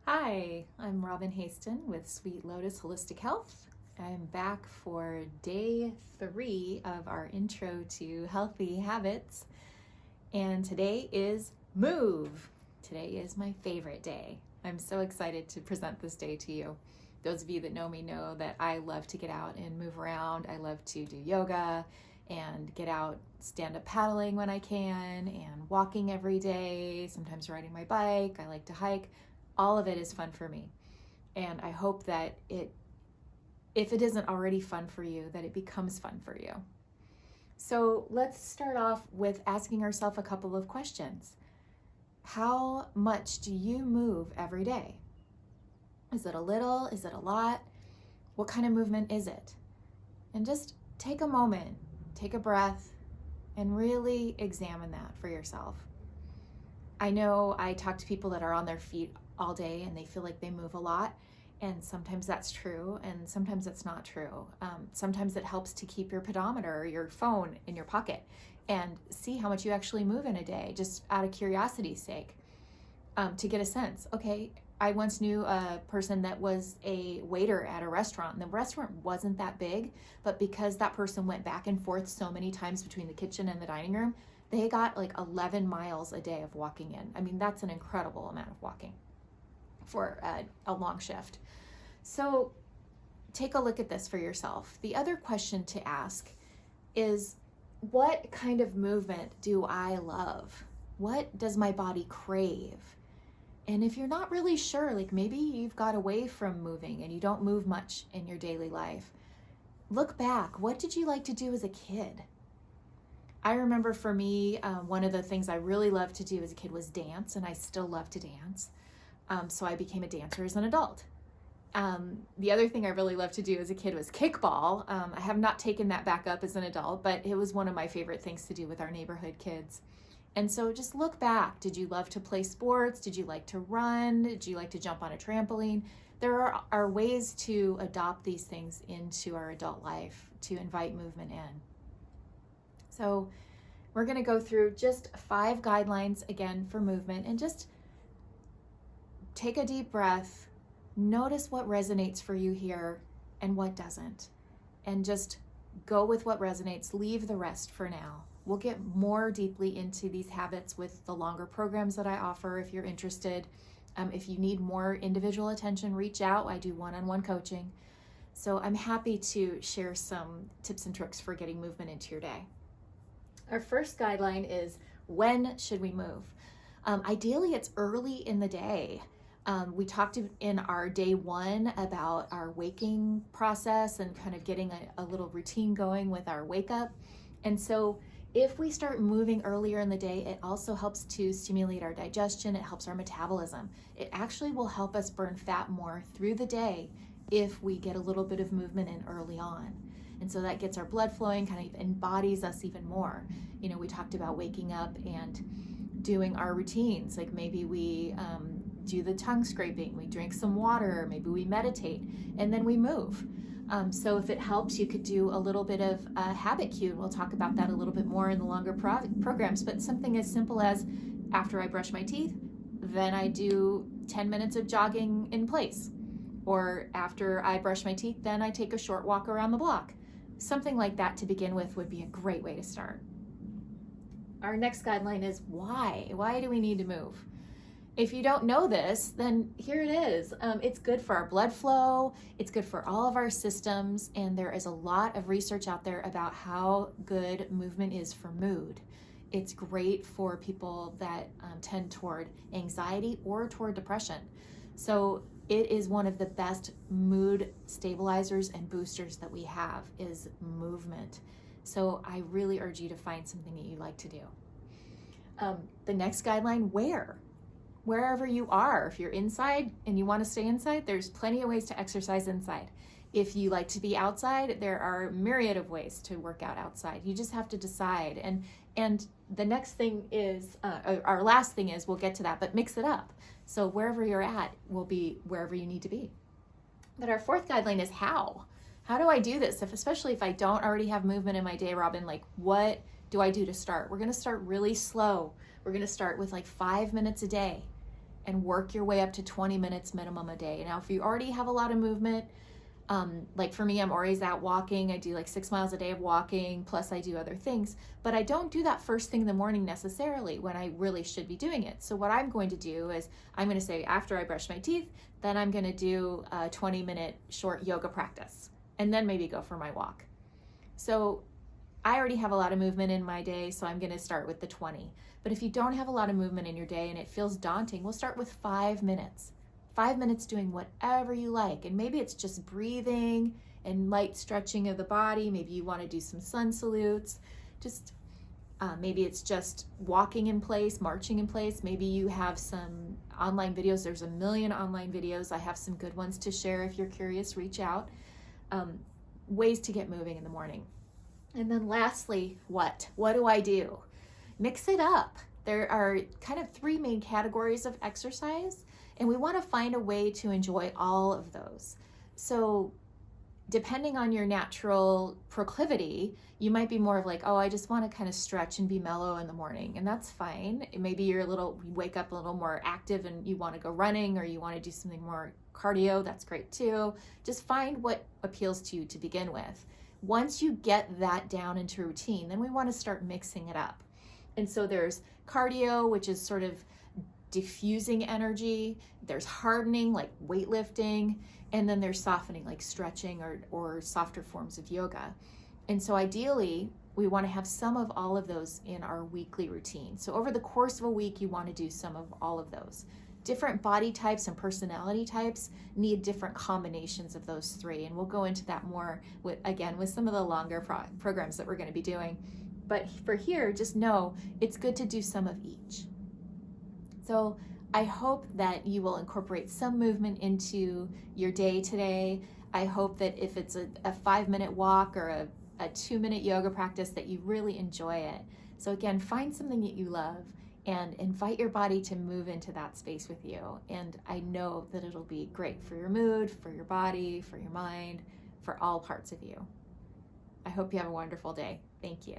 Hi, I'm Robin Haston with Sweet Lotus Holistic Health. I'm back for day 3 of our intro to healthy habits, and today is Move. Today is my favorite day. I'm so excited to present this day to you. Those of you that know me know that I love to get out and move around. I love to do yoga and get out, stand up paddling when I can, and walking every day, sometimes riding my bike. I like to hike. All of it is fun for me. And I hope that if it isn't already fun for you, that it becomes fun for you. So let's start off with asking ourselves a couple of questions. How much do you move every day? Is it a little? Is it a lot? What kind of movement is it? And just take a moment, take a breath, and really examine that for yourself. I know I talk to people that are on their feet all day and they feel like they move a lot, and sometimes that's true and sometimes that's not true. Sometimes it helps to keep your pedometer or your phone in your pocket and see how much you actually move in a day, just out of curiosity's sake, to get a sense. Okay, I once knew a person that was a waiter at a restaurant, and the restaurant wasn't that big, but because that person went back and forth so many times between the kitchen and the dining room, they got like 11 miles a day of walking in. I mean, that's an incredible amount of walking for a long shift. So take a look at this for yourself. The other question to ask is, what kind of movement do I love? What does my body crave? And if you're not really sure, like maybe you've got away from moving and you don't move much in your daily life, look back. What did you like to do as a kid? I remember for me, one of the things I really loved to do as a kid was dance, and I still love to dance. So I became a dancer as an adult. The other thing I really loved to do as a kid was kickball. I have not taken that back up as an adult, but it was one of my favorite things to do with our neighborhood kids. And so just look back. Did you love to play sports? Did you like to run? Did you like to jump on a trampoline? There are ways to adopt these things into our adult life to invite movement in. So we're going to go through just 5 guidelines again for movement, and just take a deep breath, notice what resonates for you here and what doesn't, and just go with what resonates, leave the rest for now. We'll get more deeply into these habits with the longer programs that I offer if you're interested. If you need more individual attention, reach out. I do one-on-one coaching. So I'm happy to share some tips and tricks for getting movement into your day. Our first guideline is, when should we move? Ideally, it's early in the day. We talked in our day 1 about our waking process and kind of getting a little routine going with our wake up. And so if we start moving earlier in the day, it also helps to stimulate our digestion. It helps our metabolism. It actually will help us burn fat more through the day if we get a little bit of movement in early on. And so that gets our blood flowing, kind of embodies us even more. You know, we talked about waking up and doing our routines. Like maybe we do the tongue scraping, we drink some water, maybe we meditate, and then we move. So if it helps, you could do a little bit of a habit cue. We'll talk about that a little bit more in the longer programs, but something as simple as, after I brush my teeth, then I do 10 minutes of jogging in place. Or after I brush my teeth, then I take a short walk around the block. Something like that to begin with would be a great way to start. Our next guideline is why. Why do we need to move? If you don't know this, then here it is. It's good for our blood flow. It's good for all of our systems. And there is a lot of research out there about how good movement is for mood. It's great for people that tend toward anxiety or toward depression. So it is one of the best mood stabilizers and boosters that we have, is movement. So I really urge you to find something that you like to do. The next guideline, wherever you are. If you're inside and you want to stay inside, there's plenty of ways to exercise inside. If you like to be outside, there are myriad of ways to work out outside. You just have to decide. And the next thing is, our last thing is, we'll get to that, but mix it up. So wherever you're at will be wherever you need to be. But our fourth guideline is how. How do I do this? Especially if I don't already have movement in my day, Robin, like what do I do to start? We're going to start really slow. We're going to start with like 5 minutes a day. and work your way up to 20 minutes minimum a day. Now, if you already have a lot of movement, like for me, I'm always out walking. I do like 6 miles a day of walking, plus I do other things, but I don't do that first thing in the morning necessarily when I really should be doing it. So what I'm going to do is I'm going to say after I brush my teeth, then I'm going to do a 20-minute short yoga practice and then maybe go for my walk. So I already have a lot of movement in my day, so I'm going to start with the 20. But if you don't have a lot of movement in your day and it feels daunting, we'll start with 5 minutes. 5 minutes doing whatever you like. And maybe it's just breathing and light stretching of the body. Maybe you want to do some sun salutes. Maybe it's just walking in place, marching in place. Maybe you have some online videos. There's a million online videos. I have some good ones to share. If you're curious, reach out. Ways to get moving in the morning. And then lastly, what do I do? Mix it up. There are kind of 3 main categories of exercise, and we want to find a way to enjoy all of those. So depending on your natural proclivity, you might be more of like, oh, I just want to kind of stretch and be mellow in the morning, and that's fine. Maybe you wake up a little more active and you want to go running, or you want to do something more cardio. That's great too. Just find what appeals to you to begin with. Once you get that down into routine, then we want to start mixing it up. And so there's cardio, which is sort of diffusing energy. There's hardening, like weightlifting. And then there's softening, like stretching or softer forms of yoga. And so ideally, we want to have some of all of those in our weekly routine. So over the course of a week, you want to do some of all of those. Different body types and personality types need different combinations of those 3. And we'll go into that more with some of the longer programs that we're going to be doing. But for here, just know it's good to do some of each. So I hope that you will incorporate some movement into your day today. I hope that if it's a 5-minute walk or a 2-minute yoga practice, that you really enjoy it. So again, find something that you love and invite your body to move into that space with you. And I know that it'll be great for your mood, for your body, for your mind, for all parts of you. I hope you have a wonderful day. Thank you.